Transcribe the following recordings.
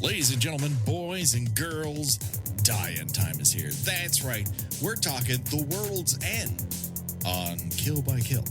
Ladies and gentlemen, boys and girls, die-in time is here. That's right. We're talking The World's End on Kill by Kill.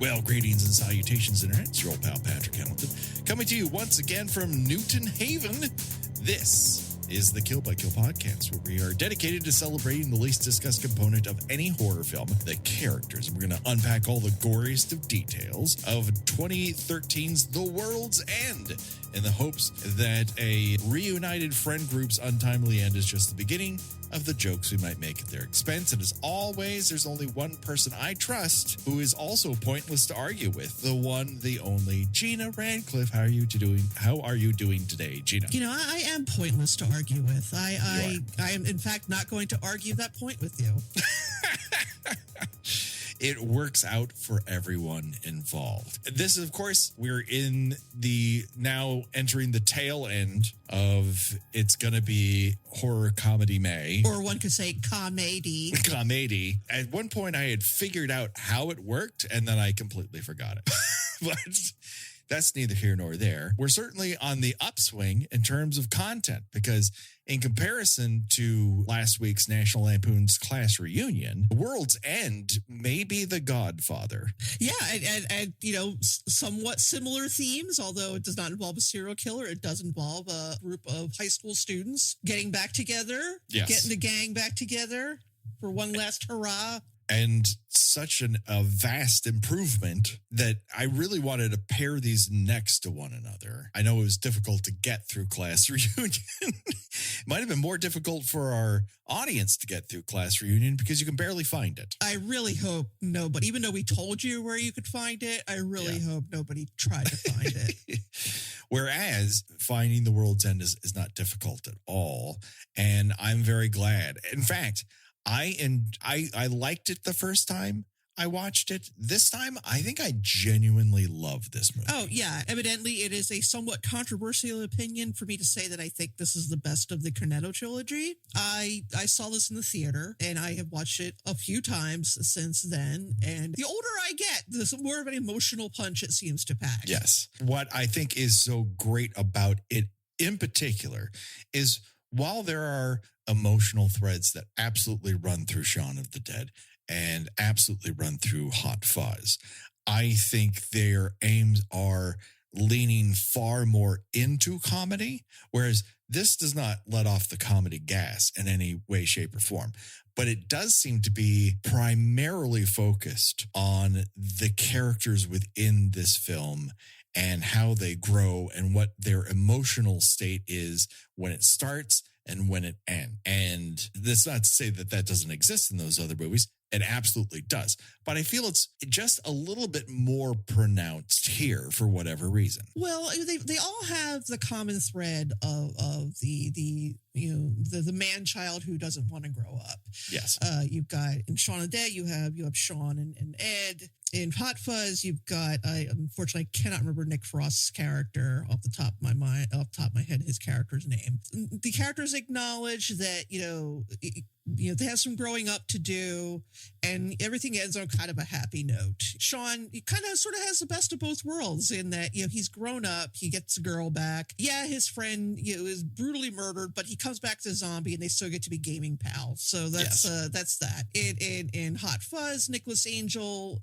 Well, greetings and salutations, Internet. It's your old pal, Patrick Hamilton, coming to you once again from Newton Haven. This is the Kill by Kill podcast, where we are dedicated to celebrating the least discussed component of any horror film, the characters. And we're going to unpack all the goriest of details of 2013's The World's End, in the hopes that a reunited friend group's untimely end is just the beginning of the jokes we might make at their expense. And as always, there's only one person I trust who is also pointless to argue with, the one, the only, Gina Radcliffe. How are you doing today, Gina? You know, I am pointless to argue with. I am, in fact, not going to argue that point with you. It works out for everyone involved. This is, of course, we're in the now entering the tail end of it's going to be Horror-CoMAYdy May. Or one could say CoMAYdy. CoMAYdy. At one point, I had figured out how it worked, and then I completely forgot it. But that's neither here nor there. We're certainly on the upswing in terms of content, because in comparison to last week's National Lampoon's Class Reunion, The World's End may be the Godfather. Yeah, and you know, somewhat similar themes, although it does not involve a serial killer. It does involve a group of high school students getting back together, getting the gang back together for one last hurrah. And such a vast improvement that I really wanted to pair these next to one another. I know it was difficult to get through Class Reunion. It might have been more difficult for our audience to get through Class Reunion because you can barely find it. I really hope nobody, even though we told you where you could find it, I really hope nobody tried to find it. Whereas finding The World's End is not difficult at all. And I'm very glad. In fact, I liked it the first time I watched it. This time, I think I genuinely love this movie. Oh, yeah. Evidently, it is a somewhat controversial opinion for me to say that I think this is the best of the Cornetto trilogy. I saw this in the theater, and I have watched it a few times since then. And the older I get, the more of an emotional punch it seems to pack. Yes. What I think is so great about it in particular is while there are emotional threads that absolutely run through Shaun of the Dead and absolutely run through Hot Fuzz, I think their aims are leaning far more into comedy, whereas this does not let off the comedy gas in any way, shape, or form. But it does seem to be primarily focused on the characters within this film and how they grow and what their emotional state is when it starts and when it ends. And that's not to say that that doesn't exist in those other movies. It absolutely does. But I feel it's just a little bit more pronounced here for whatever reason. Well, they all have the common thread of the man-child who doesn't want to grow up. Yes. You've got in Shaun of the Dead, you have Shaun and Ed. In Hot Fuzz, you've got, I unfortunately cannot remember Nick Frost's character off the top of my head, his character's name. The characters acknowledge that, they have some growing up to do, and everything ends on kind of a happy note. Shaun, he kind of sort of has the best of both worlds in that, he's grown up, he gets a girl back. Yeah, his friend, is brutally murdered, but he comes back as a zombie, and they still get to be gaming pals. So that's that. In Hot Fuzz, Nicholas Angel,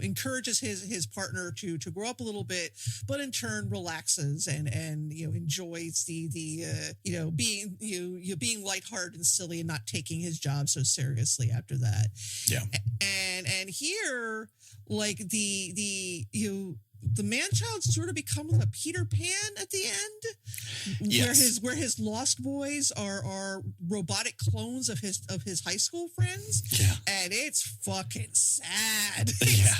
encourages his partner to grow up a little bit, but in turn relaxes and enjoys the being lighthearted and silly and not taking his job so seriously after that. Yeah. And here, like the man-child sort of becomes a Peter Pan at the end, yes, where his lost boys are robotic clones of his high school friends. Yeah. And it's fucking sad. Yeah.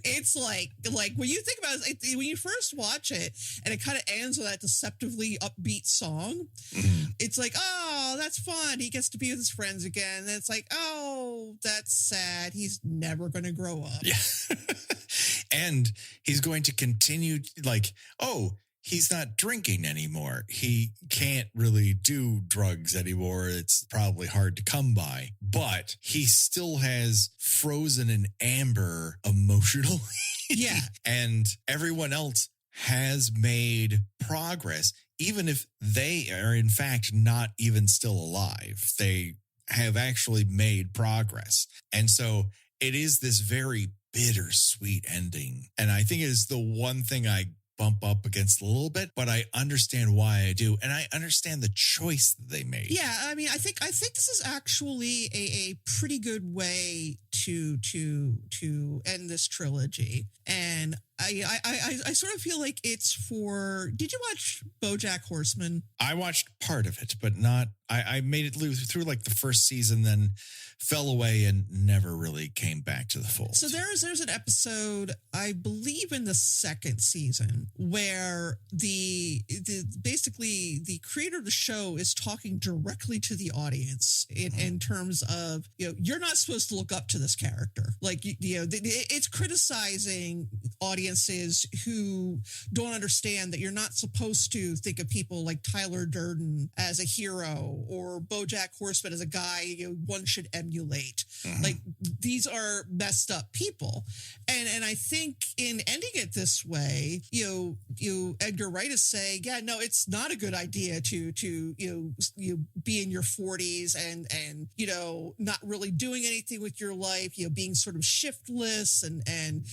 It's like when you think about it, when you first watch it and it kind of ends with that deceptively upbeat song, it's like, oh, that's fun. He gets to be with his friends again. And it's like, oh, that's sad. He's never going to grow up. Yeah. And he's going to continue, like, oh, he's not drinking anymore. He can't really do drugs anymore. It's probably hard to come by, but he still has frozen in amber emotionally. Yeah. And everyone else has made progress, even if they are in fact not even still alive. They have actually made progress. And so it is this very bittersweet ending. And I think it is the one thing I bump up against a little bit, but I understand why I do. And I understand the choice that they made. Yeah, I mean, I think this is actually a pretty good way to end this trilogy. And I sort of feel like it's for. Did you watch BoJack Horseman? I watched part of it, but not. I made it through like the first season, then fell away and never really came back to the fold. So there's an episode, I believe, in the second season where the basically the creator of the show is talking directly to the audience in terms of, you're not supposed to look up to this character. Like, it's criticizing audiences who don't understand that you're not supposed to think of people like Tyler Durden as a hero or BoJack Horseman as a guy one should emulate. Like, these are messed up people, and I think in ending it this way, Edgar Wright is saying, yeah, no, it's not a good idea to be in your 40s and not really doing anything with your life, being sort of shiftless and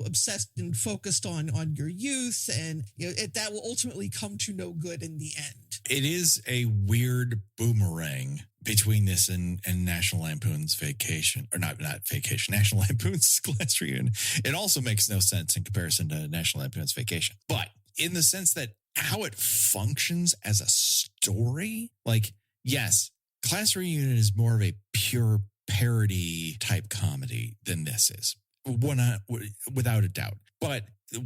obsessed and focused on your youth, and that will ultimately come to no good in the end. It is a weird boomerang between this and National Lampoon's Vacation, or not Vacation, National Lampoon's Class Reunion. It also makes no sense in comparison to National Lampoon's Vacation. But in the sense that how it functions as a story, like, yes, Class Reunion is more of a pure parody type comedy than this is, without a doubt. But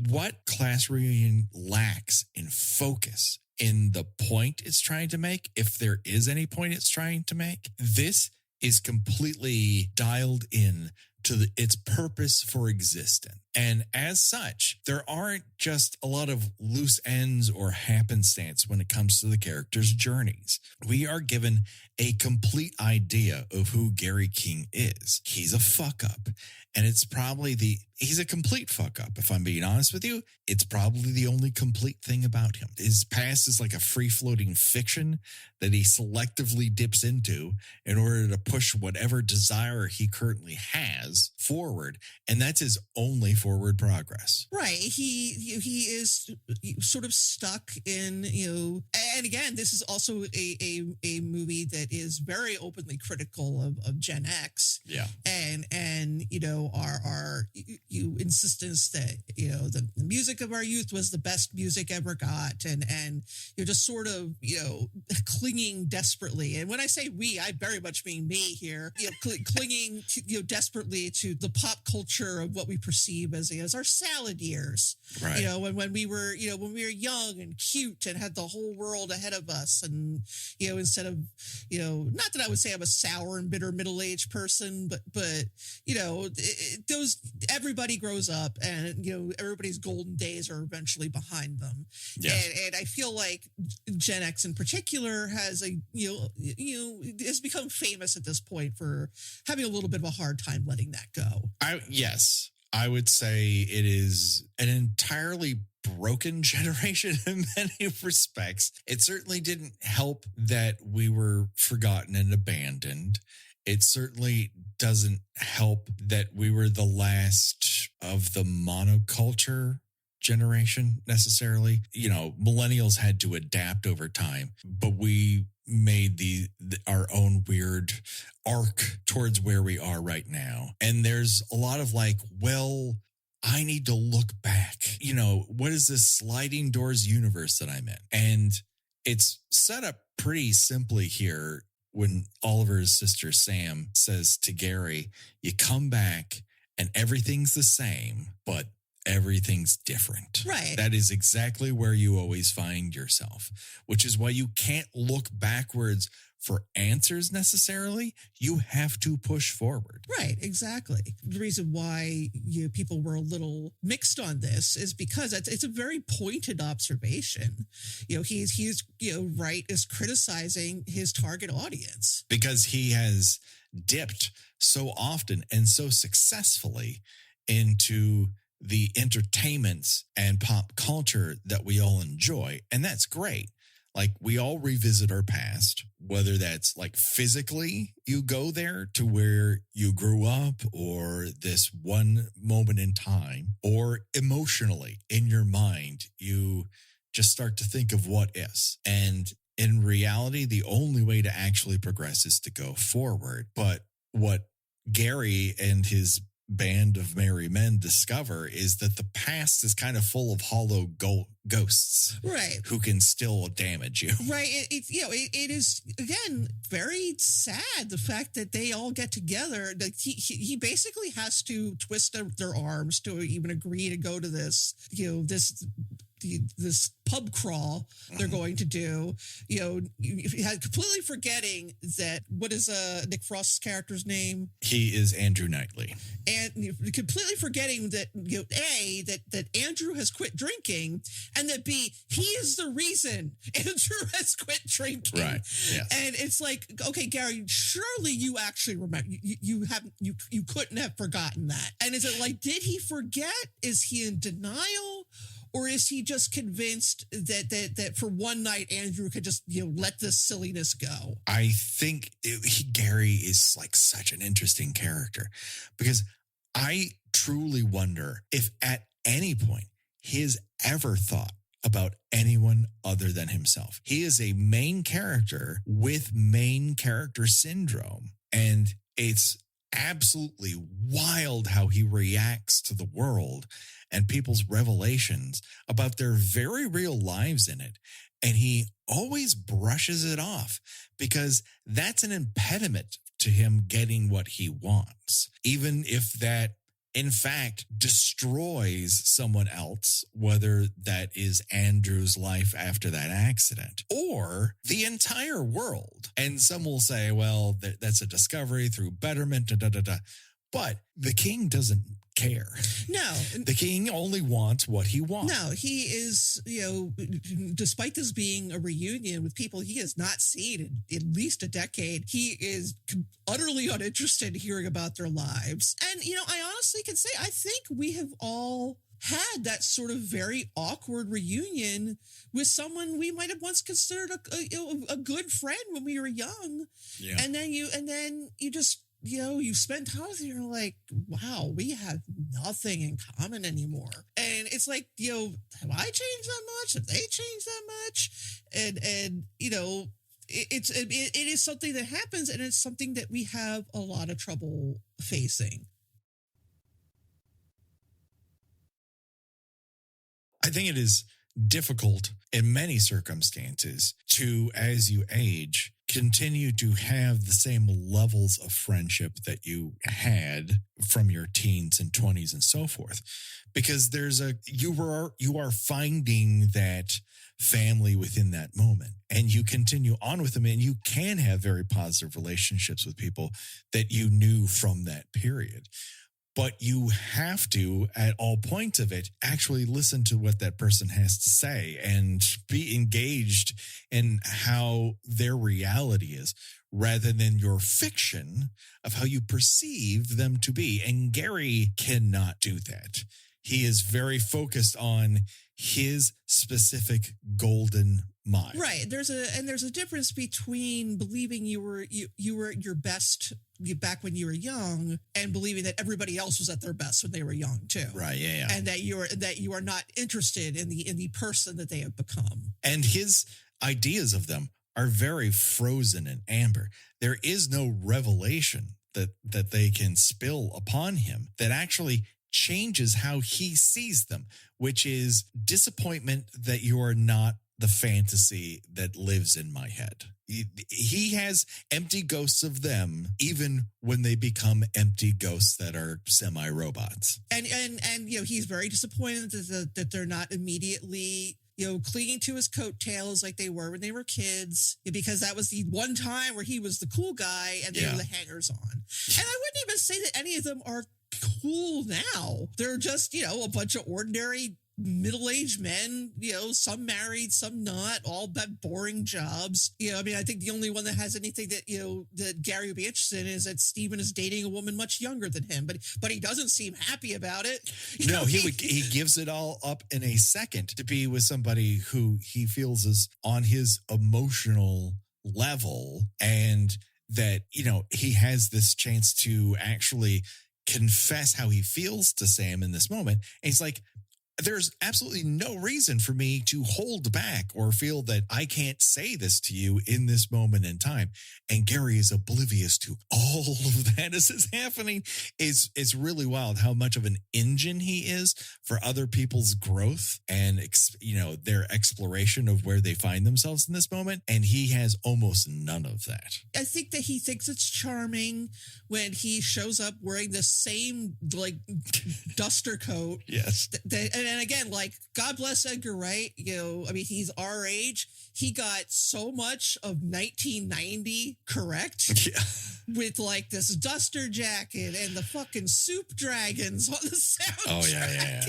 what Class Reunion lacks in focus, in the point it's trying to make, if there is any point it's trying to make, this is completely dialed in to its purpose for existence. And as such, there aren't just a lot of loose ends or happenstance when it comes to the characters' journeys. We are given a complete idea of who Gary King is. He's a fuck up. And it's probably he's a complete fuck up. If I'm being honest with you, it's probably the only complete thing about him. His past is like a free floating fiction that he selectively dips into in order to push whatever desire he currently has forward. And that's his only forward progress. Right. He is sort of stuck in, and again, this is also a movie that is very openly critical of Gen X. Yeah. And our insistence that, the music of our youth was the best music ever got. And you're just sort of, clinging desperately. And when I say we, I very much mean me here, clinging desperately to the pop culture of what we perceive as our salad years. Right. When we were young and cute and had the whole world ahead of us. And, instead of, not that I would say I'm a sour and bitter middle-aged person, but everybody grows up and, everybody's golden days are eventually behind them. Yeah. And I feel like Gen X in particular has has become famous at this point for having a little bit of a hard time letting that go. Yes, I would say it is an entirely broken generation in many respects. It certainly didn't help that we were forgotten and abandoned. It certainly doesn't help that we were the last of the monoculture generation necessarily. Millennials had to adapt over time, but we made our own weird arc towards where we are right now. And there's a lot of like, well, I need to look back. What is this sliding doors universe that I'm in? And it's set up pretty simply here when Oliver's sister Sam says to Gary, you come back and everything's the same, but everything's different. Right. That is exactly where you always find yourself, which is why you can't look backwards for answers necessarily. You have to push forward. Right, exactly. The reason why people were a little mixed on this is because it's a very pointed observation. He's Wright is criticizing his target audience because he has dipped so often and so successfully into the entertainments and pop culture that we all enjoy. And that's great. Like, we all revisit our past, whether that's like physically you go there to where you grew up or this one moment in time, or emotionally in your mind, you just start to think of what is. And in reality, the only way to actually progress is to go forward. But what Gary and his band of merry men discover is that the past is kind of full of hollow ghosts, right, who can still damage you. Right. It is, again, very sad, the fact that they all get together. That he basically has to twist their arms to even agree to go to this this pub crawl they're going to do. Completely forgetting that, what is Nick Frost's character's name? He is Andrew Knightley. And completely forgetting that that Andrew has quit drinking, and that B, he is the reason Andrew has quit drinking. Right. Yes. And it's like, okay, Gary, surely you actually remember. You couldn't have forgotten that. And is it like, did he forget? Is he in denial? Or is he just convinced that for one night Andrew could just let this silliness go? I think Gary is like such an interesting character, because I truly wonder if at any point he has ever thought about anyone other than himself. He is a main character with main character syndrome, and it's absolutely wild how he reacts to the world and people's revelations about their very real lives in it. And he always brushes it off because that's an impediment to him getting what he wants, even if that in fact destroys someone else, whether that is Andrew's life after that accident or the entire world. And some will say, well, that's a discovery through betterment, but the king doesn't care. No. The king only wants what he wants. No, he is, despite this being a reunion with people he has not seen in at least a decade, he is utterly uninterested in hearing about their lives. And, I honestly can say, I think we have all had that sort of very awkward reunion with someone we might have once considered a good friend when we were young. Yeah. And then you just, you spend time with them, you're like, wow, we have nothing in common anymore. And it's like, have I changed that much? Have they changed that much? And it is something that happens, and it's something that we have a lot of trouble facing. I think it is difficult in many circumstances to, as you age, continue to have the same levels of friendship that you had from your teens and 20s and so forth, because you are finding that family within that moment, and you continue on with them, and you can have very positive relationships with people that you knew from that period. But you have to, at all points of it, actually listen to what that person has to say and be engaged in how their reality is, rather than your fiction of how you perceive them to be. And Gary cannot do that. He is very focused on his specific golden mind. Right. There's a difference between believing you were at your best back when you were young, and believing that everybody else was at their best when they were young too. Right. Yeah. And that you are not interested in the person that they have become. And his ideas of them are very frozen in amber. There is no revelation that they can spill upon him that actually changes how he sees them, which is disappointment that you are not the fantasy that lives in my head. He has empty ghosts of them, even when they become empty ghosts that are semi-robots. And he's very disappointed that they're not immediately clinging to his coattails like they were when they were kids, because that was the one time where he was the cool guy and they were the hangers on. And I wouldn't even say that any of them are cool now. They're just, a bunch of ordinary middle-aged men, some married, some not, all that boring jobs. I think the only one that has anything that, that Gary would be interested in is that Steven is dating a woman much younger than him, but he doesn't seem happy about it. He gives it all up in a second to be with somebody who he feels is on his emotional level, and that, he has this chance to actually confess how he feels to Sam in this moment. And he's like, there's absolutely no reason for me to hold back or feel that I can't say this to you in this moment in time. And Gary is oblivious to all of that as it's happening. It's really wild how much of an engine he is for other people's growth and, their exploration of where they find themselves in this moment. And he has almost none of that. I think that he thinks it's charming when he shows up wearing the same, duster coat. Yes. And again, God bless Edgar Wright. He's our age. He got so much of 1990 correct. Yeah. With this duster jacket and the fucking soup dragons on the soundtrack. Oh yeah.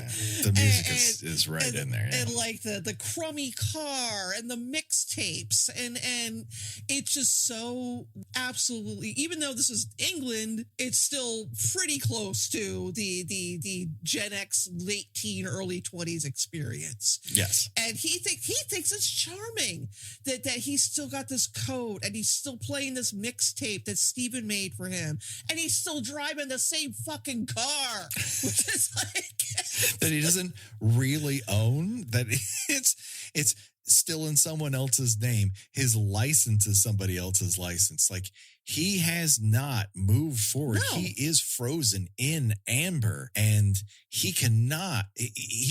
The music is right in there. Yeah. And the crummy car and the mixtapes and it's just so absolutely. Even though this is England, it's still pretty close to the Gen X late teen early 20s experience. Yes. And he thinks it's charming that he's still got this coat and he's still playing this mixtape that Steven made for him, and he's still driving the same fucking car, which is that he doesn't really own, that it's still in someone else's name. His license is somebody else's license. He has not moved forward. No. He is frozen in amber, and he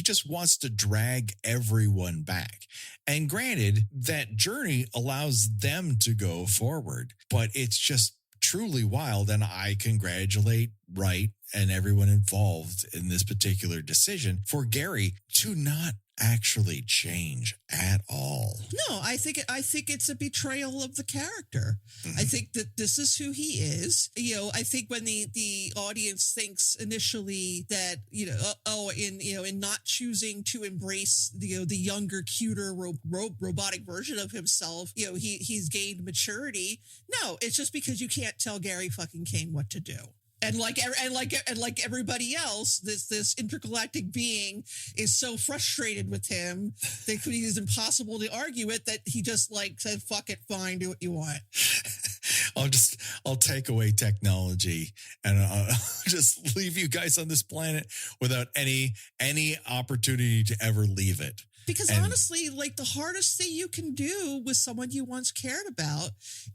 just wants to drag everyone back. And granted, that journey allows them to go forward, but it's just truly wild. And I congratulate Wright and everyone involved in this particular decision for Gary to not actually change at all. No, I think it's a betrayal of the character. Mm-hmm. I think that this is who he is. I think when the audience thinks initially that in not choosing to embrace the younger, cuter, robotic version of himself, he's gained maturity. No, it's just because you can't tell Gary fucking Kane what to do. And like everybody else, this intergalactic being is so frustrated with him that it is impossible to argue it, that he just said, "Fuck it, fine, do what you want." I'll take away technology and I'll just leave you guys on this planet without any opportunity to ever leave it. Because honestly, the hardest thing you can do with someone you once cared about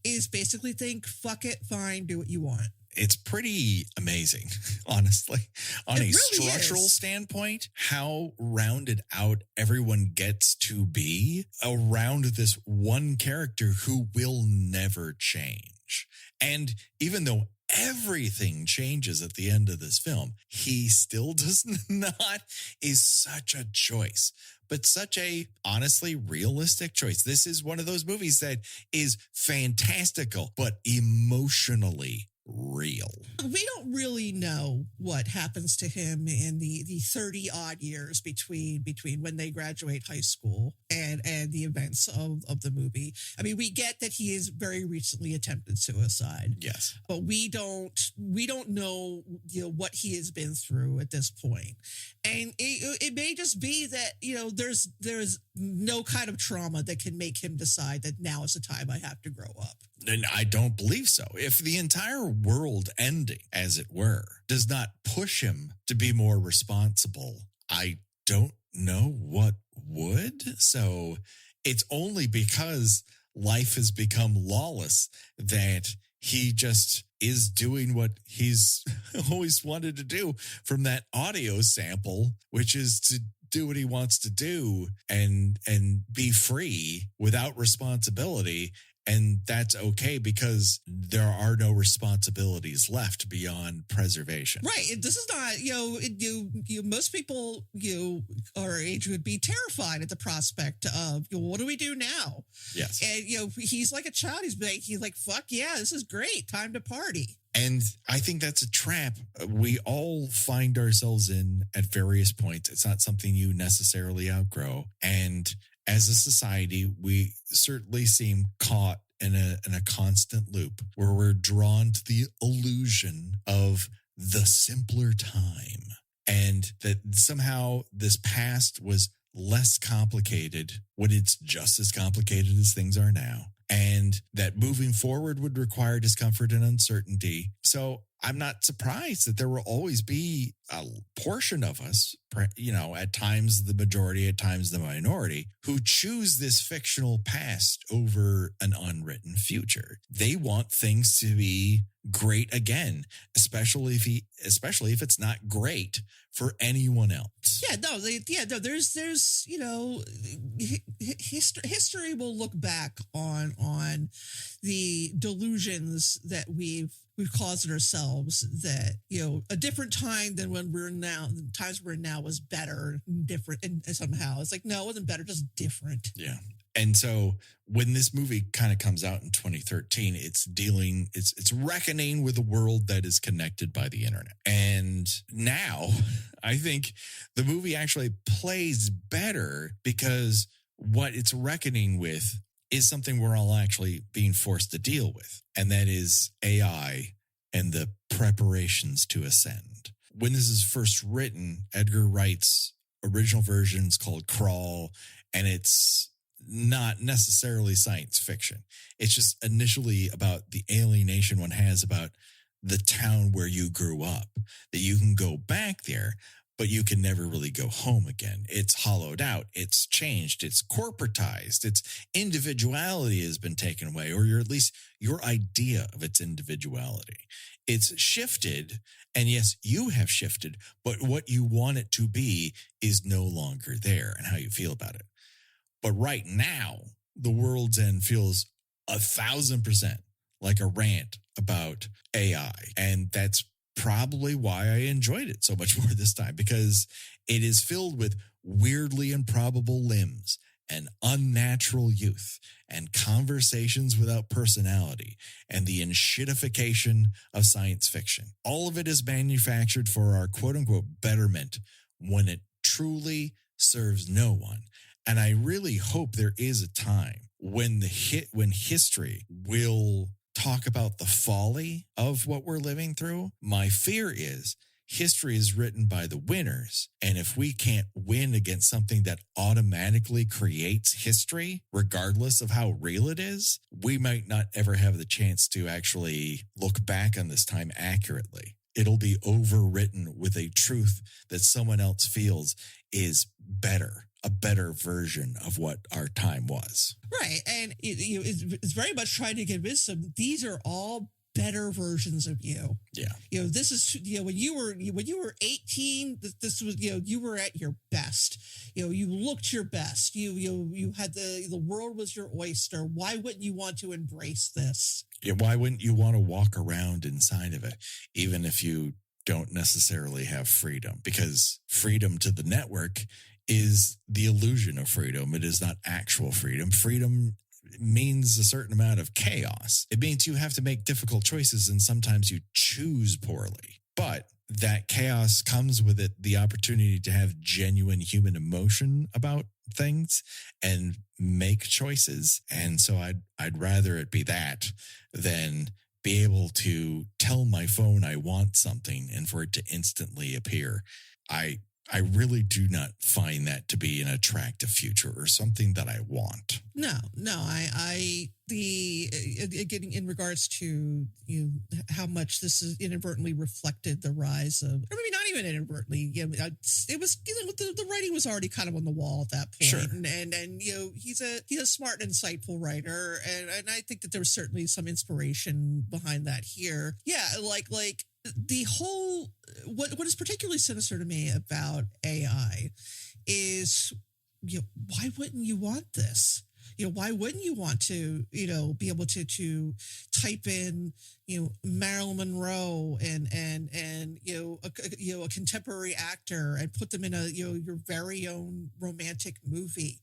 is basically think, "Fuck it, fine, do what you want." It's pretty amazing, honestly, on a structural standpoint, how rounded out everyone gets to be around this one character who will never change. And even though everything changes at the end of this film, he still does not, is such a choice, but such a honestly realistic choice. This is one of those movies that is fantastical, but emotionally real. We don't really know what happens to him in the 30 odd years between when they graduate high school and the events of the movie. We get that he has very recently attempted suicide. Yes. But we don't know what he has been through at this point. And it may just be that there's no kind of trauma that can make him decide that now is the time I have to grow up. And I don't believe so. If the entire world ending, as it were, does not push him to be more responsible, I don't know what would. So it's only because life has become lawless that he just is doing what he's always wanted to do from that audio sample, which is to do what he wants to do and be free without responsibility. And that's okay because there are no responsibilities left beyond preservation. Right. This is not, most people, our age would be terrified at the prospect of, what do we do now? Yes. And, he's like a child. He's like, fuck yeah, this is great. Time to party. And I think that's a trap we all find ourselves in at various points. It's not something you necessarily outgrow. And as a society, we certainly seem caught in a constant loop where we're drawn to the illusion of the simpler time, and that somehow this past was less complicated when it's just as complicated as things are now, and that moving forward would require discomfort and uncertainty. So I'm not surprised that there will always be a portion of us, at times the majority, at times the minority, who choose this fictional past over an unwritten future. They want things to be great again, especially if it's not great for anyone else. There's history will look back on the delusions that we've caused ourselves, that a different time than when we're now. The times we're in now was better and different, and somehow it's like, no, it wasn't better, just different. Yeah. And so when this movie kind of comes out in 2013, it's reckoning with a world that is connected by the internet. And now I think the movie actually plays better because what it's reckoning with is something we're all actually being forced to deal with. And that is AI and the preparations to ascend. When this is first written, Edgar Wright's original version is called Crawl, and it's not necessarily science fiction. It's just initially about the alienation one has about the town where you grew up, that you can go back there, but you can never really go home again. It's hollowed out. It's changed. It's corporatized. Its individuality has been taken away, or at least your idea of its individuality. It's shifted. And yes, you have shifted, but what you want it to be is no longer there, and how you feel about it. But right now, The World's End feels 1,000% like a rant about AI. And that's probably why I enjoyed it so much more this time, because it is filled with weirdly improbable limbs and unnatural youth and conversations without personality and the enshittification of science fiction. All of it is manufactured for our quote unquote betterment when it truly serves no one. And I really hope there is a time when when history will talk about the folly of what we're living through. My fear is history is written by the winners. And if we can't win against something that automatically creates history, regardless of how real it is, we might not ever have the chance to actually look back on this time accurately. It'll be overwritten with a truth that someone else feels is better, a better version of what our time was. Right. And it's very much trying to convince them these are all better versions of you. Yeah. This is, when you were 18, this was, you were at your best. You looked your best. You had the world was your oyster. Why wouldn't you want to embrace this? Yeah. Why wouldn't you want to walk around inside of it, even if you don't necessarily have freedom? Because freedom to the network is the illusion of freedom. It is not actual freedom. Freedom means a certain amount of chaos. It means you have to make difficult choices, and sometimes you choose poorly. But that chaos comes with it the opportunity to have genuine human emotion about things and make choices. And so I'd rather it be that than be able to tell my phone I want something and for it to instantly appear. I really do not find that to be an attractive future or something that I want. No, getting in regards to how much this has inadvertently reflected the rise of, or maybe not even inadvertently. It was the writing was already kind of on the wall at that point. Sure. And he's a smart and insightful writer, and I think that there was certainly some inspiration behind that here. Yeah, like the whole what is particularly sinister to me about AI is, why wouldn't you want this? Why wouldn't you want to, be able to type in, Marilyn Monroe and a contemporary actor and put them in your very own romantic movie?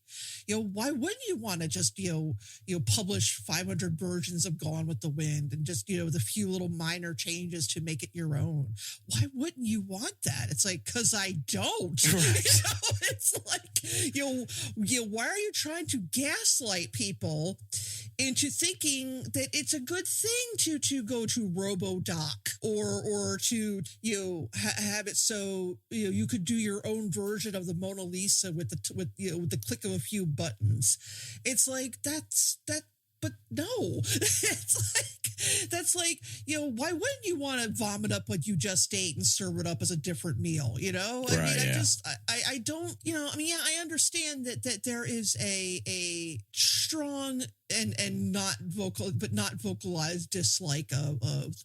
Why wouldn't you want to just, publish 500 versions of Gone with the Wind and just, the few little minor changes to make it your own? Why wouldn't you want that? It's like, because I don't. Right. It's like, why are you trying to gaslight people into thinking that it's a good thing to go to RoboDoc or to have it so you could do your own version of the Mona Lisa with the click of a few buttons. It's like but no, that's like, why wouldn't you want to vomit up what you just ate and serve it up as a different meal? I don't, I understand that there is a strong and not vocal, but not vocalized dislike of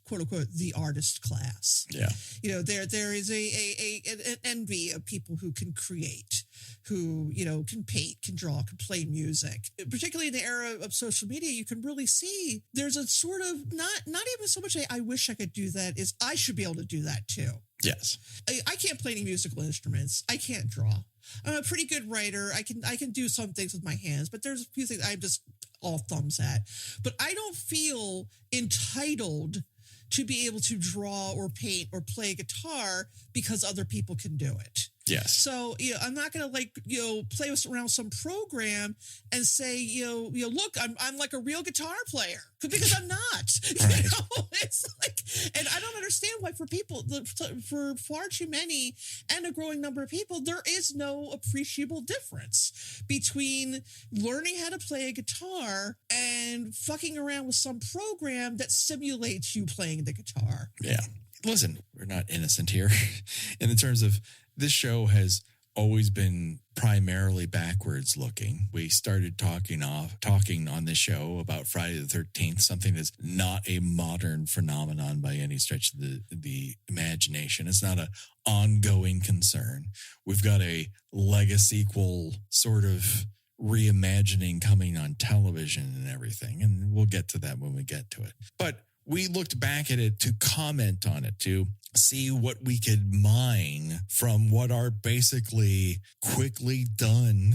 quote unquote the artist class. Yeah. There is an envy of people who can create, who, can paint, can draw, can play music. Particularly in the era of social media, you can really see there's a sort of not even so much I wish I could do that, is I should be able to do that too. Yes. I can't play any musical instruments. I can't draw. I'm a pretty good writer. I can do some things with my hands, but there's a few things I'm just all thumbs at. But I don't feel entitled to be able to draw or paint or play guitar because other people can do it. Yes. So, I'm not going to play around some program and say, look, I'm like a real guitar player, because I'm not. Right. It's like, and I don't understand why for far too many and a growing number of people, there is no appreciable difference between learning how to play a guitar and fucking around with some program that simulates you playing the guitar. Yeah. Listen, we're not innocent here in the terms of this show has always been primarily backwards looking. We started talking on this show about Friday the 13th, something that's not a modern phenomenon by any stretch of the imagination. It's not an ongoing concern. We've got a legacy-sequel sort of reimagining coming on television and everything, and we'll get to that when we get to it. But we looked back at it to comment on it, to see what we could mine from what are basically quickly done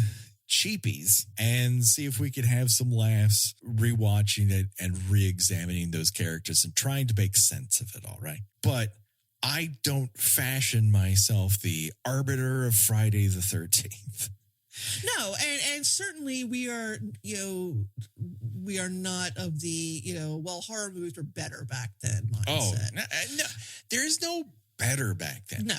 cheapies, and see if we could have some laughs rewatching it and re-examining those characters and trying to make sense of it all, right? But I don't fashion myself the arbiter of Friday the 13th. No, and certainly we are not of the, horror movies were better back then mindset. No, there is no better back then. No.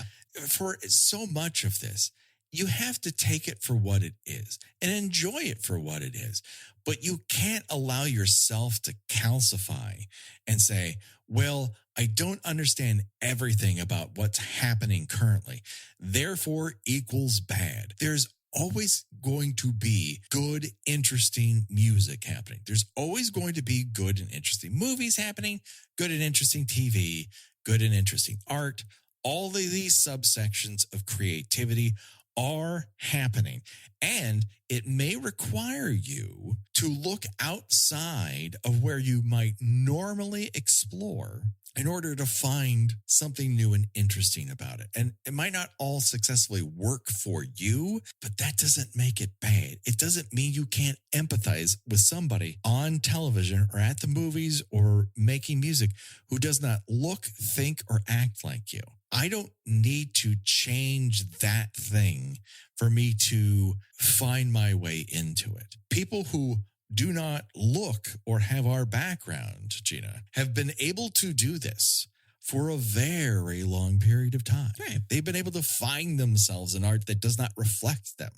For so much of this, you have to take it for what it is and enjoy it for what it is. But you can't allow yourself to calcify and say, well, I don't understand everything about what's happening currently, therefore equals bad. There's always going to be good, interesting music happening. There's always going to be good and interesting movies happening, good and interesting TV, good and interesting art. All of these subsections of creativity are happening. And it may require you to look outside of where you might normally explore in order to find something new and interesting about it. And it might not all successfully work for you, but that doesn't make it bad. It doesn't mean you can't empathize with somebody on television or at the movies or making music who does not look, think, or act like you. I don't need to change that thing for me to find my way into it. People who do not look or have our background, Gina, have been able to do this for a very long period of time. Right. They've been able to find themselves in art that does not reflect them.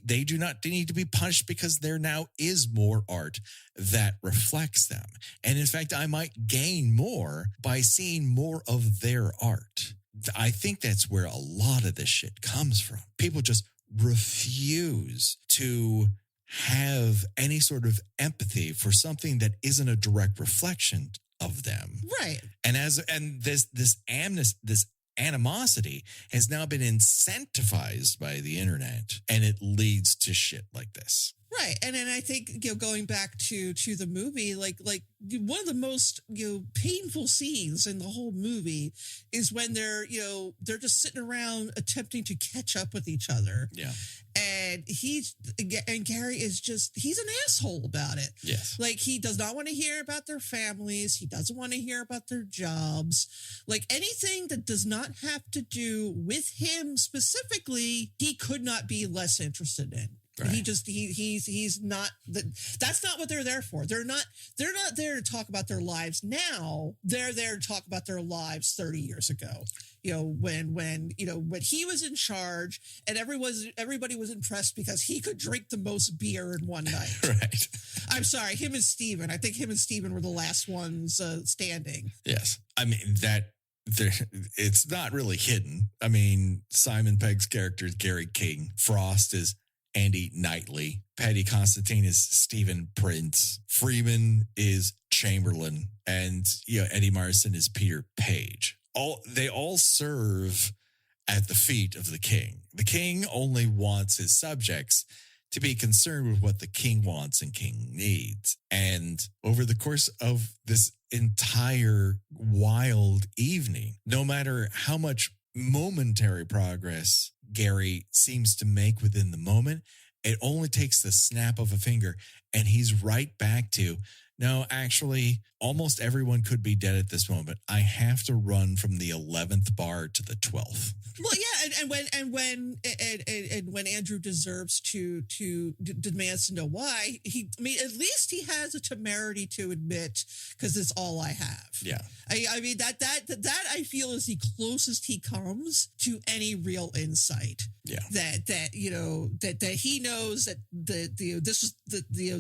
They do not need to be punished because there now is more art that reflects them. And in fact, I might gain more by seeing more of their art. I think that's where a lot of this shit comes from. People just refuse to have any sort of empathy for something that isn't a direct reflection of them. Right. And this animosity has now been incentivized by the internet, and it leads to shit like this. Right. And then I think, going back to the movie, like one of the most, painful scenes in the whole movie is when they're just sitting around attempting to catch up with each other. Yeah. And Gary is he's an asshole about it. Yes. Like, he does not want to hear about their families. He doesn't want to hear about their jobs. Like, anything that does not have to do with him specifically, he could not be less interested in. Right. He's not that's not what they're there for. They're not there to talk about their lives now. They're there to talk about their lives 30 years ago. When he was in charge and everybody was impressed because he could drink the most beer in one night. Right. I'm sorry, him and Steven. I think him and Steven were the last ones standing. Yes. I mean, it's not really hidden. I mean, Simon Pegg's character is Gary King. Frost is Andy Knightley. Paddy Constantine is Stephen Prince. Freeman is Chamberlain. And Eddie Marson is Peter Page. They all serve at the feet of the king. The king only wants his subjects to be concerned with what the king wants and king needs. And over the course of this entire wild evening, no matter how much momentary progress Gary seems to make within the moment, it only takes the snap of a finger and he's right back to, no, actually, almost everyone could be dead at this moment. I have to run from the 11th bar to the 12th. Well, yeah, and when Andrew deserves to demands to know why, at least he has a temerity to admit, because it's all I have. Yeah, I mean that I feel is the closest he comes to any real insight. Yeah, that he knows that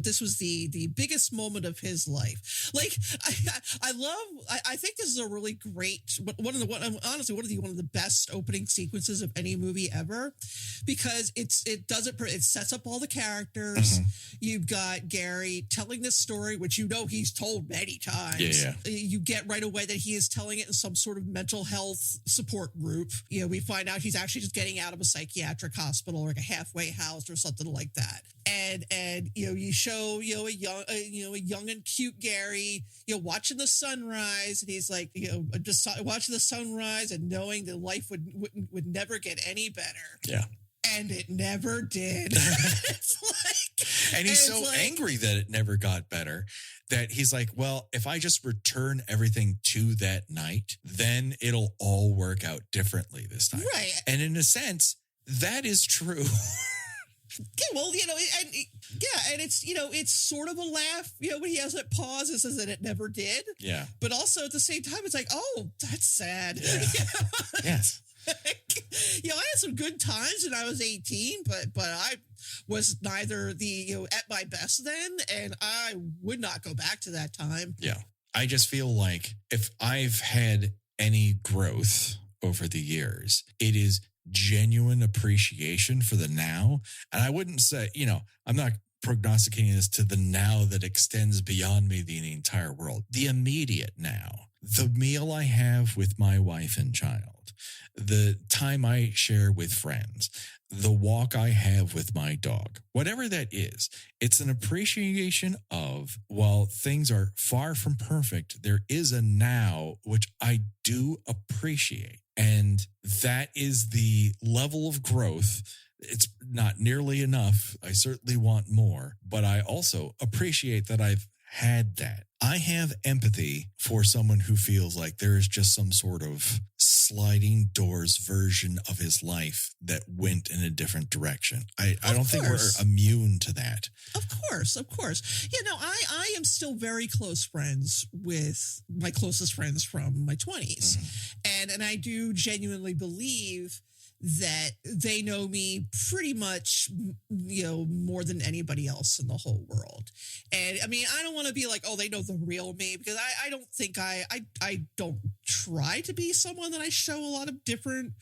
this was the biggest moment of his life. Like, I think this is a really great one of the best opening sequences of any movie ever, because it sets up all the characters. Mm-hmm. You've got Gary telling this story, which he's told many times. Yeah. You get right away that he is telling it in some sort of mental health support group. We find out he's actually just getting out of a psychiatric hospital or like a halfway house or something like that. And you show a young and cute Gary watching the sunrise, and he's like just watching the sunrise and knowing that life would never get any better. Yeah. And it never did. And he's so angry that it never got better that he's like, well, if I just return everything to that night, then it'll all work out differently this time. Right. And in a sense, that is true. Yeah, well, and it's sort of a laugh, when he has that pause and says that it never did. Yeah. But also at the same time, it's like, oh, that's sad. Yeah. Yes. I had some good times when I was 18, but I was neither at my best then, and I would not go back to that time. Yeah. I just feel like if I've had any growth over the years, it is genuine appreciation for the now. And I wouldn't say, I'm not prognosticating this to the now that extends beyond me, the entire world. The immediate now, the meal I have with my wife and child, the time I share with friends, the walk I have with my dog, whatever that is, it's an appreciation of, while things are far from perfect, there is a now which I do appreciate. And that is the level of growth. It's not nearly enough. I certainly want more, but I also appreciate that I've had that. I have empathy for someone who feels like there is just some sort of sliding doors version of his life that went in a different direction. I don't think we're immune to that. Of course. I am still very close friends with my closest friends from my 20s. Mm-hmm. And I do genuinely believe that they know me pretty much, more than anybody else in the whole world. And I mean, I don't want to be like, oh, they know the real me, because I don't think I don't try to be someone that I show a lot of different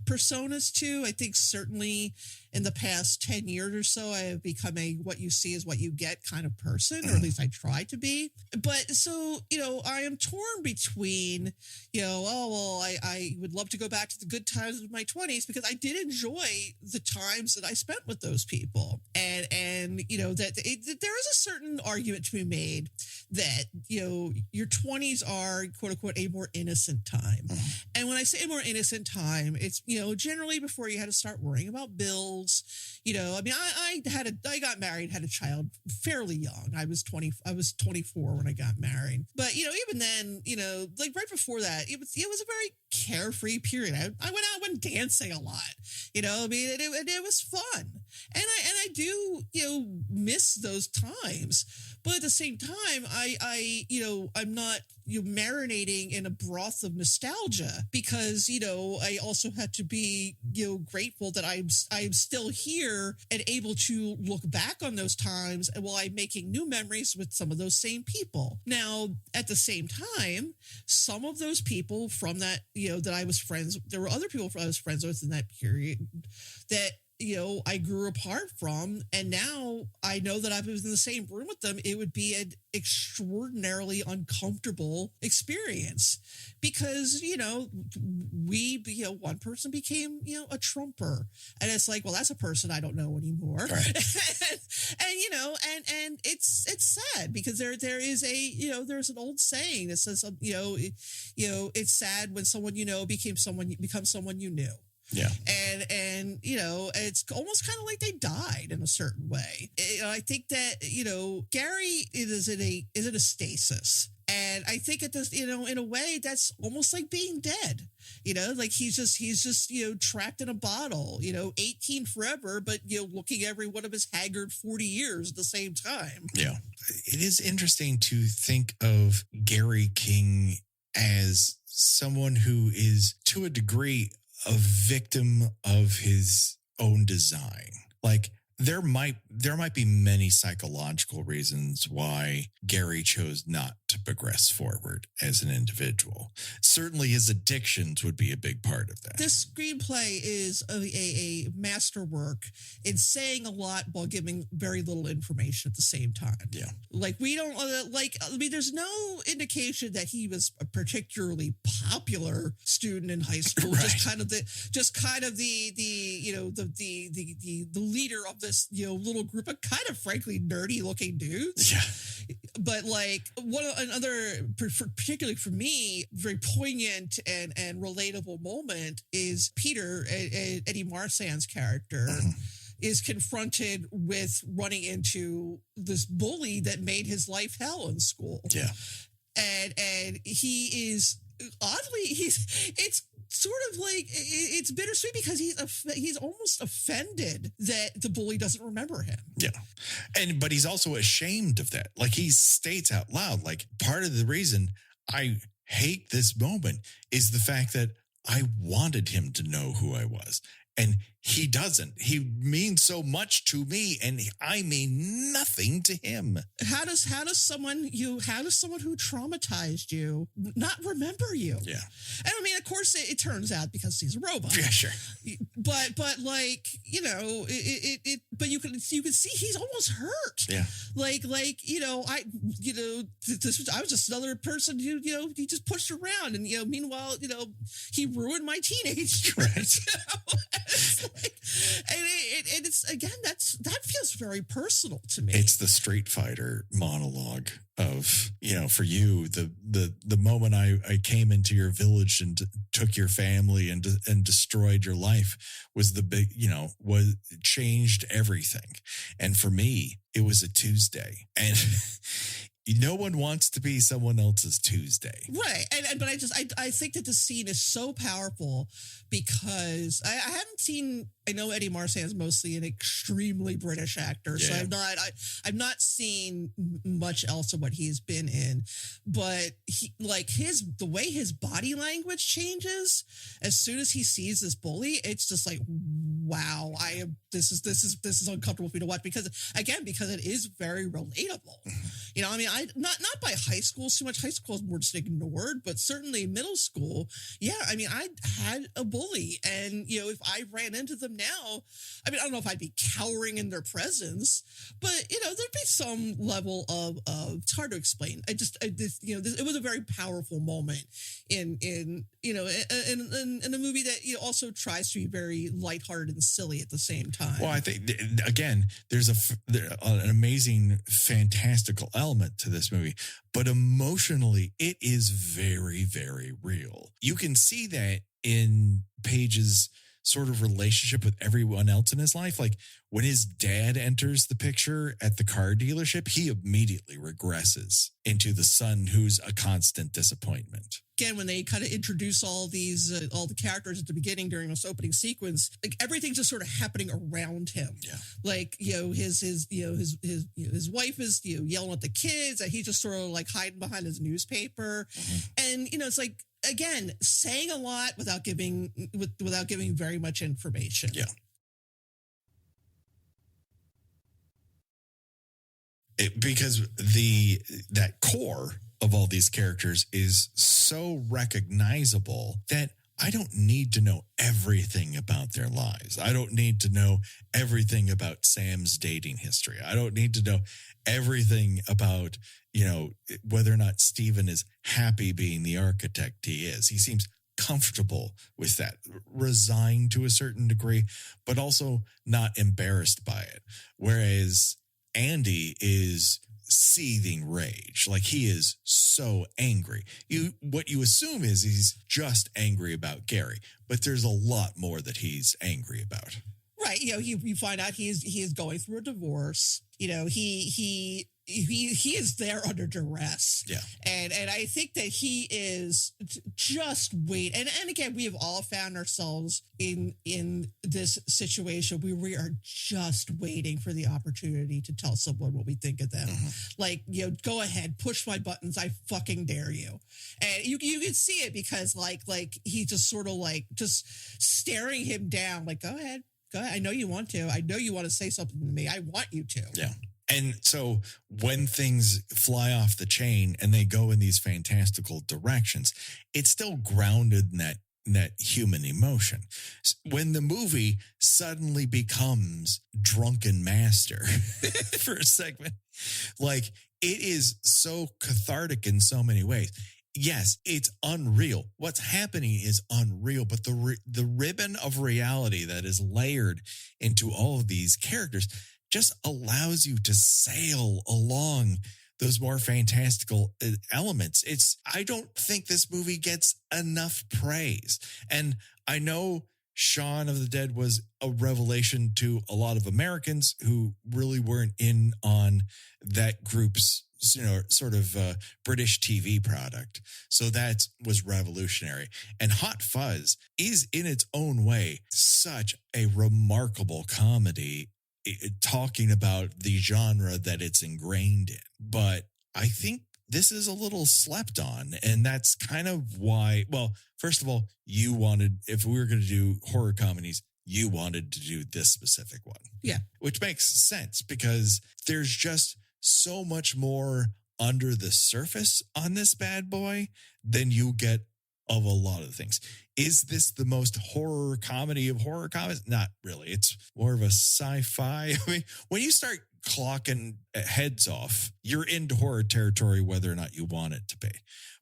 personas to. I think certainly in the past 10 years or so, I have become a what you see is what you get kind of person, or at least I try to be. But so, I am torn between, I would love to go back to the good times of my 20s because I did enjoy the times that I spent with those people. And there is a certain argument to be made that, your 20s are, quote unquote, a more innocent time. And when I say a more innocent time, it's, generally before you had to start worrying about bills. I got married, had a child fairly young. I was 24 when I got married. But, even then, right before that, it was a very carefree period. I went dancing a lot, it was fun. And I do, miss those times. But at the same time, I'm not marinating in a broth of nostalgia because, I also had to be, grateful that I'm still here and able to look back on those times while I'm making new memories with some of those same people. Now, at the same time, some of those people from that, that I was friends, there were other people I was friends with in that period that, I grew apart from, and now I know that if I was in the same room with them, it would be an extraordinarily uncomfortable experience because, one person became, a Trumper, and it's like, well, that's a person I don't know anymore. Right. and it's sad because there is there's an old saying that says, it's sad when someone, becomes someone you knew. Yeah. And it's almost kind of like they died in a certain way. I think that, Gary is in a stasis. And I think at this, in a way that's almost like being dead, like he's just, trapped in a bottle, 18 forever, but, looking every one of his haggard 40 years at the same time. Yeah. It is interesting to think of Gary King as someone who is, to a degree, a victim of his own design. Like there might be many psychological reasons why Gary chose not to progress forward as an individual. Certainly his addictions would be a big part of that. This screenplay is a masterwork in saying a lot while giving very little information at the same time. Yeah. Like we don't there's no indication that he was a particularly popular student in high school. Right. Just kind of the leader of this, little group of kind of frankly nerdy looking dudes. Yeah. But like particularly for me, very poignant and relatable moment is Peter, Eddie Marsan's character, is confronted with running into this bully that made his life hell in school. Yeah. And he is oddly, it's sort of like it's bittersweet because he's almost offended that the bully doesn't remember him. Yeah. But he's also ashamed of that. Like he states out loud, like part of the reason I hate this moment is the fact that I wanted him to know who I was. And he doesn't. He means so much to me, and I mean nothing to him. How does someone who traumatized you not remember you? Yeah. And I mean, of course, it turns out because he's a robot. Yeah, sure. But like but you can see he's almost hurt. Yeah. I was just another person who he just pushed around, and meanwhile he ruined my teenage years. Right. And it's again that feels very personal to me. It's the Street Fighter monologue of for you the moment I came into your village and took your family and destroyed your life was the big was changed everything. And for me it was a Tuesday, and no one wants to be someone else's Tuesday. Right. But I think that the scene is so powerful because I haven't seen, I know Eddie Marsan is mostly an extremely British actor. Yeah. So I've not seen much else of what he's been in, but the way his body language changes as soon as he sees this bully, it's just like, wow, this is uncomfortable for me to watch because it is very relatable. You know, I mean, I not by high school so much. High school is more just ignored, but certainly middle school. Yeah, I mean, I had a bully, and you know, if I ran into them now, I mean, I don't know if I'd be cowering in their presence, but you know, there'd be some level of it's hard to explain. It was a very powerful moment in you know in a movie that also tries to be very lighthearted and silly at the same time. Well, I think again, there's an amazing, fantastical element to this movie, but emotionally, it is very, very real. You can see that in Page's sort of relationship with everyone else in his life. Like when his dad enters the picture at the car dealership, he immediately regresses into the son who's a constant disappointment. Again, when they kind of introduce all the characters at the beginning during this opening sequence, like everything's just sort of happening around him. Yeah. Like, his wife is, yelling at the kids, and he's just sort of like hiding behind his newspaper. And, it's like, again, saying a lot without giving very much information. Yeah. Because that core of all these characters is so recognizable that I don't need to know everything about their lives. I don't need to know everything about Sam's dating history. I don't need to know everything about, whether or not Stephen is happy being the architect he is. He seems comfortable with that, resigned to a certain degree, but also not embarrassed by it. Whereas Andy is seething rage. Like he is so angry. What you assume is he's just angry about Gary, but there's a lot more that he's angry about. Right. You find out he is going through a divorce. He is there under duress. Yeah. And I think that he is just wait. And again, we have all found ourselves in this situation where we are just waiting for the opportunity to tell someone what we think of them. Mm-hmm. Like, go ahead, push my buttons. I fucking dare you. And you can see it because like he just sort of like just staring him down. Like, go ahead. I know you want to. I know you want to say something to me. I want you to. Yeah. And so when things fly off the chain and they go in these fantastical directions, it's still grounded in that human emotion. When the movie suddenly becomes Drunken Master for a segment, like it is so cathartic in so many ways. Yes, it's unreal. What's happening is unreal, but the ribbon of reality that is layered into all of these characters just allows you to sail along those more fantastical elements. I don't think this movie gets enough praise. And I know Shaun of the Dead was a revelation to a lot of Americans who really weren't in on that group's sort of British TV product. So that was revolutionary. And Hot Fuzz is in its own way such a remarkable comedy talking about the genre that it's ingrained in. But I think this is a little slept on. And that's kind of why, well, first of all, if we were going to do horror comedies, you wanted to do this specific one. Yeah. Which makes sense because there's just so much more under the surface on this bad boy than you get of a lot of things. Is this the most horror comedy of horror comedies? Not really. It's more of a sci-fi. I mean, when you start clocking heads off, you're into horror territory whether or not you want it to be.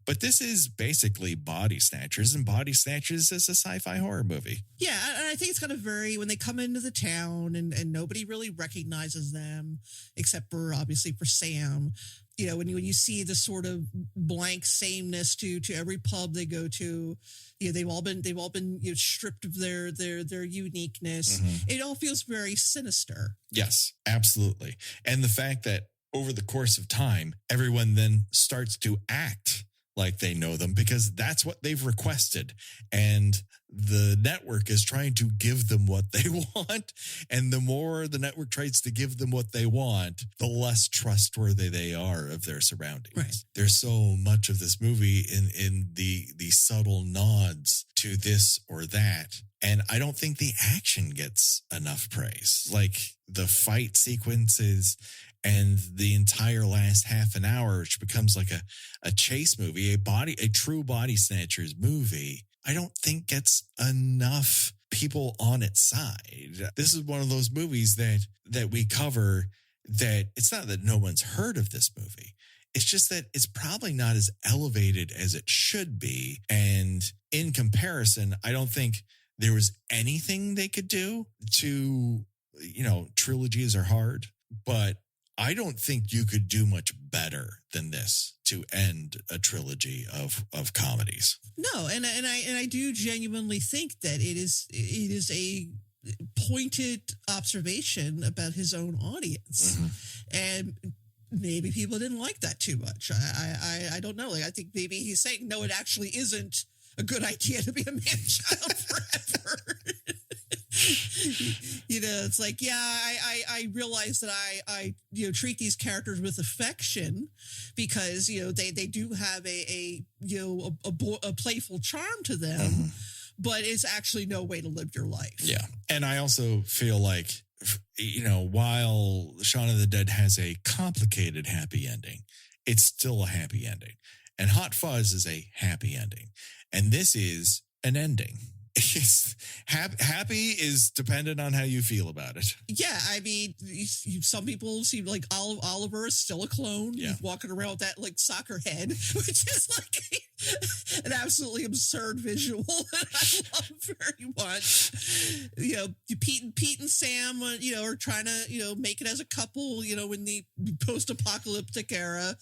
But this is basically Body Snatchers, and Body Snatchers is a sci-fi horror movie. Yeah, and I think it's kind of when they come into the town and nobody really recognizes them except for obviously for Sam. When you see the sort of blank sameness to every pub they go to, they've all been stripped of their uniqueness. Mm-hmm. It all feels very sinister. Yes, absolutely. And the fact that over the course of time, everyone then starts to act like they know them because that's what they've requested. And the network is trying to give them what they want. And the more the network tries to give them what they want, the less trustworthy they are of their surroundings. Right. There's so much of this movie in the subtle nods to this or that. And I don't think the action gets enough praise. Like the fight sequences and the entire last half an hour, which becomes like a chase movie, a true body snatchers movie, I don't think gets enough people on its side. This is one of those movies that we cover that it's not that no one's heard of this movie. It's just that it's probably not as elevated as it should be. And in comparison, I don't think there was anything they could do to, trilogies are hard, but I don't think you could do much better than this to end a trilogy of comedies. No, and I do genuinely think that it is a pointed observation about his own audience, and maybe people didn't like that too much. I don't know. Like, I think maybe he's saying, no, it actually isn't a good idea to be a man-child forever. It's like, yeah, I realize that I treat these characters with affection because, they do have a playful charm to them, but it's actually no way to live your life. Yeah. And I also feel like, while Shaun of the Dead has a complicated happy ending, it's still a happy ending. And Hot Fuzz is a happy ending. And this is an ending. Happy is dependent on how you feel about it. Yeah, I mean, some people seem like Oliver is still a clone. Yeah. He's walking around with that like soccer head, which is like an absolutely absurd visual that I love very much. Pete and Sam, are trying to make it as a couple. In the post-apocalyptic era.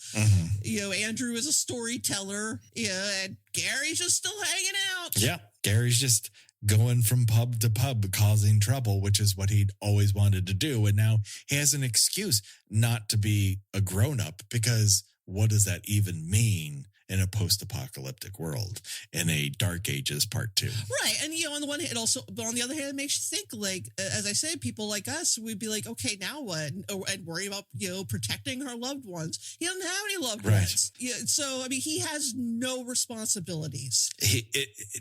Andrew is a storyteller. And Gary's just still hanging out. Yeah. Gary's just going from pub to pub, causing trouble, which is what he'd always wanted to do. And now he has an excuse not to be a grown-up, because what does that even mean in a post-apocalyptic world in a Dark Ages Part 2? Right. And, on the one hand, but on the other hand, it makes you think, like, as I said, people like us, we'd be like, okay, now what? And worry about, protecting our loved ones. He doesn't have any loved ones. Yeah. So, I mean, he has no responsibilities.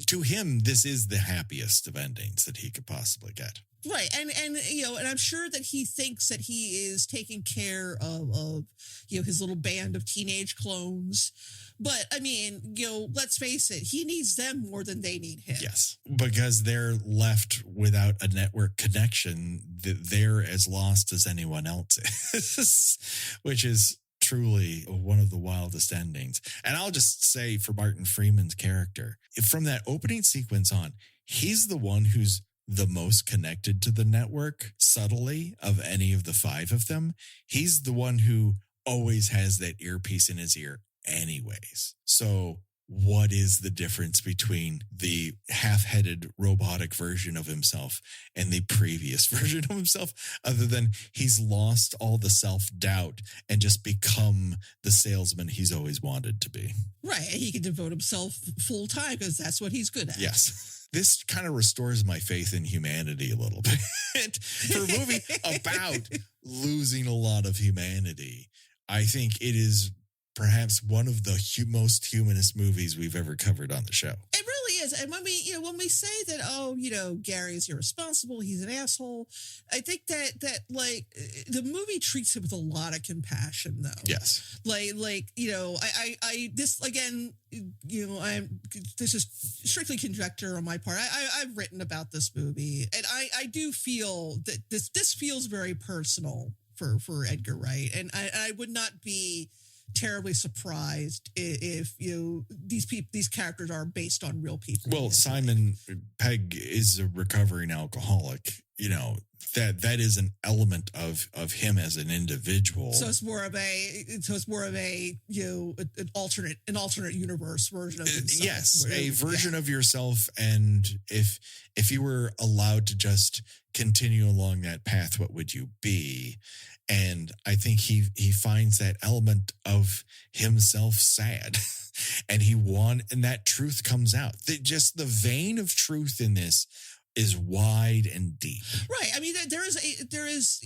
To him, this is the happiest of endings that he could possibly get. Right. And I'm sure that he thinks that he is taking care of his little band of teenage clones. But I mean, let's face it, he needs them more than they need him. Yes, because they're left without a network connection. They're as lost as anyone else is, which is truly one of the wildest endings. And I'll just say, for Martin Freeman's character, from that opening sequence on, he's the one who's the most connected to the network subtly of any of the five of them. He's the one who always has that earpiece in his ear anyways. So what is the difference between the half-headed robotic version of himself and the previous version of himself, other than he's lost all the self-doubt and just become the salesman he's always wanted to be? Right. He can devote himself full time because that's what he's good at. Yes. This kind of restores my faith in humanity a little bit. For a movie about losing a lot of humanity, I think it is perhaps one of the most humanist movies we've ever covered on the show. It really is. And when we say that, Gary is irresponsible, he's an asshole, I think that like the movie treats him with a lot of compassion, though. Yes. This is strictly conjecture on my part. I've written about this movie, and I do feel that this feels very personal for Edgar Wright, and I would not be terribly surprised if these characters are based on real people. Well, Simon Pegg is a recovering alcoholic. That is an element of him as an individual. So it's more of a an alternate universe version of himself. Yes, a version of yourself. And if you were allowed to just continue along that path, what would you be? And I think he finds that element of himself sad, and and that truth comes out. Just the vein of truth in this is wide and deep. Right. I mean, there is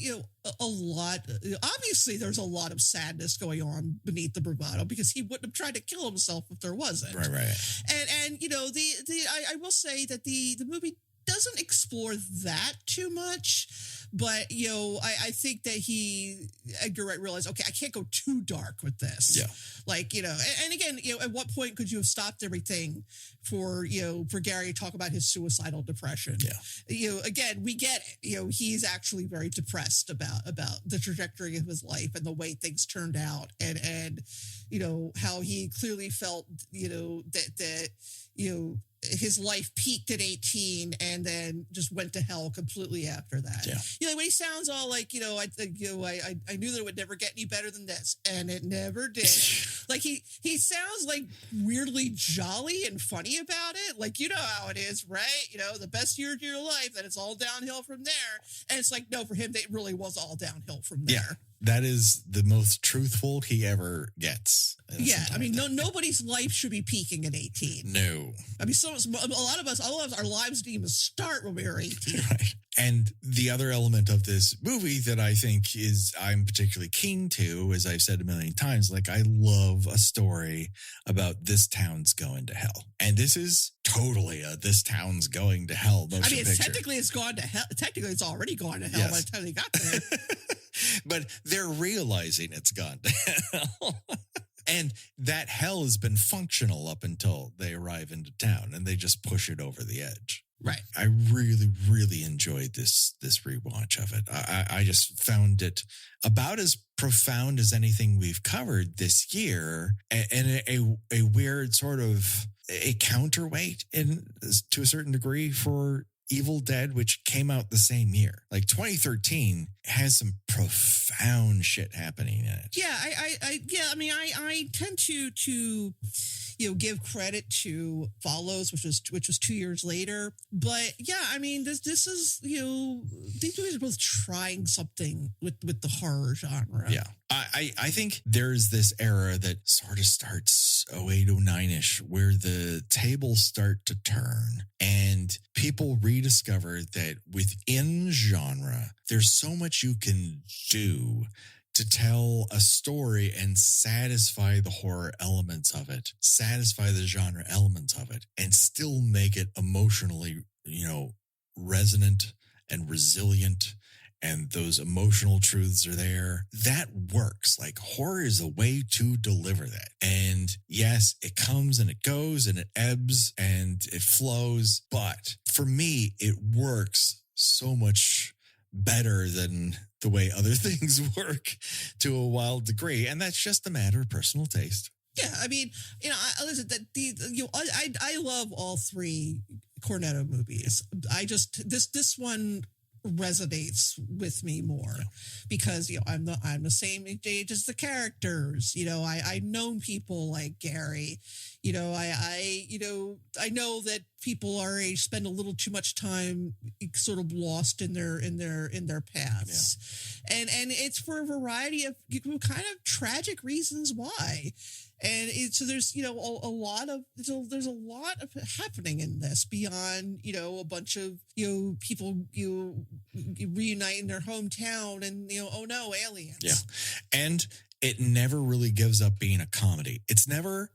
a lot. Obviously, there's a lot of sadness going on beneath the bravado, because he wouldn't have tried to kill himself if there wasn't. Right. And I will say that the movie doesn't explore that too much, but I think that Edgar Wright realized, okay, I can't go too dark with this. Yeah. Like, and again, at what point could you have stopped everything for Gary to talk about his suicidal depression? Yeah. Again, we get it. He's actually very depressed about the trajectory of his life and the way things turned out, and how he clearly felt, that his life peaked at 18 and then just went to hell completely after that. Yeah. When he sounds all like, I knew that it would never get any better than this, and it never did. Like he sounds like weirdly jolly and funny about it. Like, how it is, right? The best year of your life, that it's all downhill from there. And it's like, no, for him, it really was all downhill from there. Yeah. That is the most truthful he ever gets. Yeah, I mean, nobody's life should be peaking at 18. No. I mean, a lot of us, our lives didn't even start when we were 18. Right. And the other element of this movie that I think I'm particularly keen to, as I've said a million times, like, I love a story about this town's going to hell. And this is totally a this town's going to hell motion picture. Technically it's gone to hell. Technically it's already gone to hell Yes. by the time they got there. But they're realizing it's gone to hell. And that hell has been functional up until they arrive into town, and they just push it over the edge. Right. I really, really enjoyed this rewatch of it. I just found it about as profound as anything we've covered this year, and a weird sort of a counterweight to a certain degree for Evil Dead, which came out the same year. Like 2013 has some profound shit happening in it. Yeah, I tend to give credit to Follows, which was 2 years later. But yeah, I mean, this is these movies are both trying something with the horror genre. Yeah. I think there's this era that sort of starts 08, 09-ish, where the tables start to turn and people rediscover that within genre, there's so much you can do to tell a story and satisfy the horror elements of it, satisfy the genre elements of it, and still make it emotionally, resonant and resilient. And those emotional truths are there. That works. Like, horror is a way to deliver that. And yes, it comes and it goes and it ebbs and it flows. But for me, it works so much better than the way other things work to a wild degree. And that's just a matter of personal taste. Yeah, I mean, listen, I love all three Cornetto movies. I just this one resonates with me more because I'm the same age as the characters. I've known people like Gary. I know that people our age spend a little too much time sort of lost in their paths, and it's for a variety of kind of tragic reasons why. And so there's a lot of happening in this beyond a bunch of people reunite in their hometown and oh no, aliens. Yeah, and it never really gives up being a comedy. It's never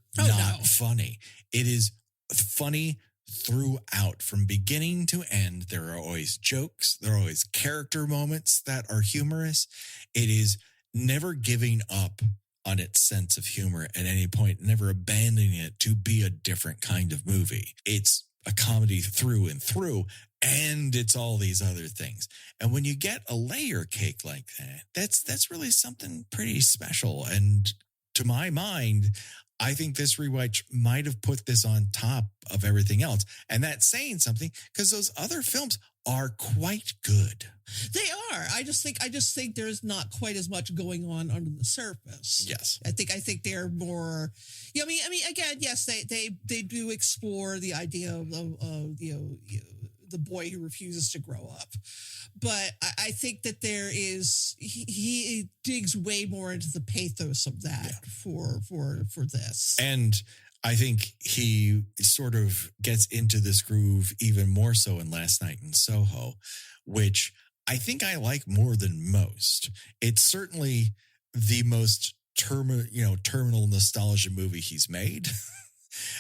funny. It is funny throughout, from beginning to end. There are always jokes. There are always character moments that are humorous. It is never giving up on its sense of humor at any point, never abandoning it to be a different kind of movie. It's a comedy through and through, and it's all these other things. And when you get a layer cake like that, that's really something pretty special. And to my mind, I think this rewatch might have put this on top of everything else. And that's saying something, because those other films are quite good. They are. I just think there's not quite as much going on under the surface. Yes. I think they're more. I mean, again, yes, they do explore the idea of the boy who refuses to grow up, but I think that there is he digs way more into the pathos of that for this. And I think he sort of gets into this groove even more so in Last Night in Soho, which I think I like more than most. It's certainly the most terminal nostalgia movie he's made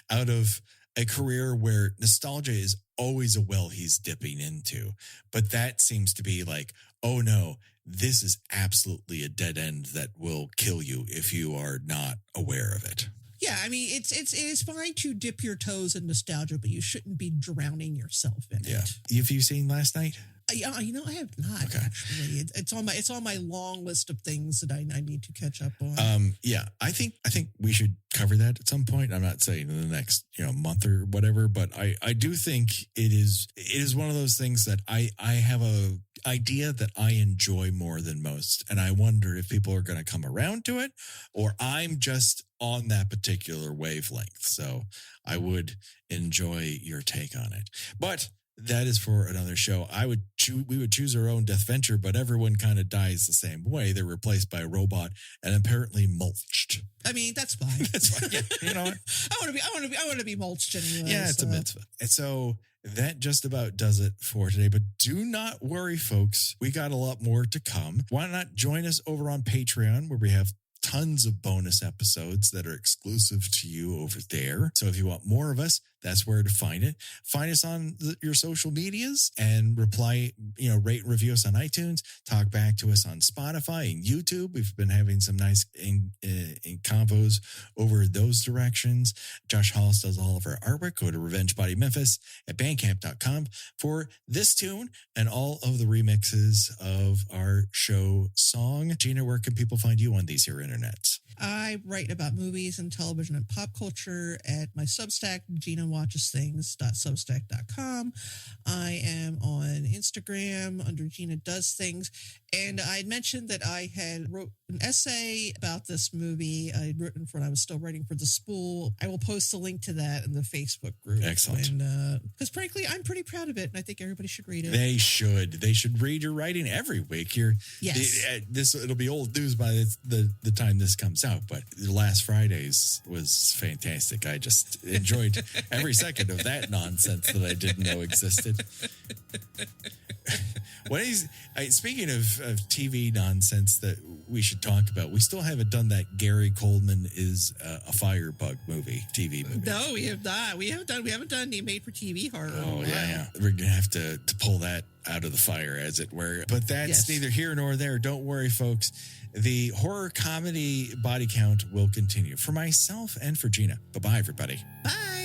out of a career where nostalgia is always a well he's dipping into. But that seems to be like, oh no, this is absolutely a dead end that will kill you if you are not aware of it. Yeah, I mean, it is fine to dip your toes in nostalgia, but you shouldn't be drowning yourself in it. Have you seen Last Night? Yeah, I have not actually. It's on my long list of things that I need to catch up on. I think we should cover that at some point. I'm not saying in the next month or whatever, but I do think it is one of those things that I have a idea that I enjoy more than most, and I wonder if people are going to come around to it, or I'm just on that particular wavelength. So I would enjoy your take on it, but that is for another show. We would choose our own death venture, but everyone kind of dies the same way. They're replaced by a robot and apparently mulched. I mean, that's fine. That's fine. Yeah, you know what? I want to be mulched anyway. Yeah, it's a mitzvah. And so that just about does it for today. But do not worry, folks. We got a lot more to come. Why not join us over on Patreon, where we have tons of bonus episodes that are exclusive to you over there. So if you want more of us, that's where to find it. Find us on your social medias and reply, rate and review us on iTunes. Talk back to us on Spotify and YouTube. We've been having some nice in convos over those directions. Josh Hollis does all of our artwork. Go to Revenge Body Memphis at bandcamp.com for this tune and all of the remixes of our show song. Gina, where can people find you on these here internets? I write about movies and television and pop culture at my Substack, GinaWatchesThings.substack.com. I am on Instagram under Gina Does Things. And I had mentioned that I had wrote an essay about this movie. I had written when I was still writing for The Spool. I will post a link to that in the Facebook group. Excellent. Because frankly, I'm pretty proud of it, and I think everybody should read it. They should. They should read your writing every week. It'll be old news by the time this comes out, but last Friday's was fantastic. I just enjoyed every second of that nonsense that I didn't know existed. Speaking of TV nonsense that we should talk about, we still haven't done that Gary Coleman is a firebug TV movie. No, we have not. We haven't done the made-for-TV horror. Oh, yeah. We're going to have to pull that out of the fire, as it were. But that's neither here nor there. Don't worry, folks. The horror comedy body count will continue for myself and for Gina. Bye-bye, everybody. Bye.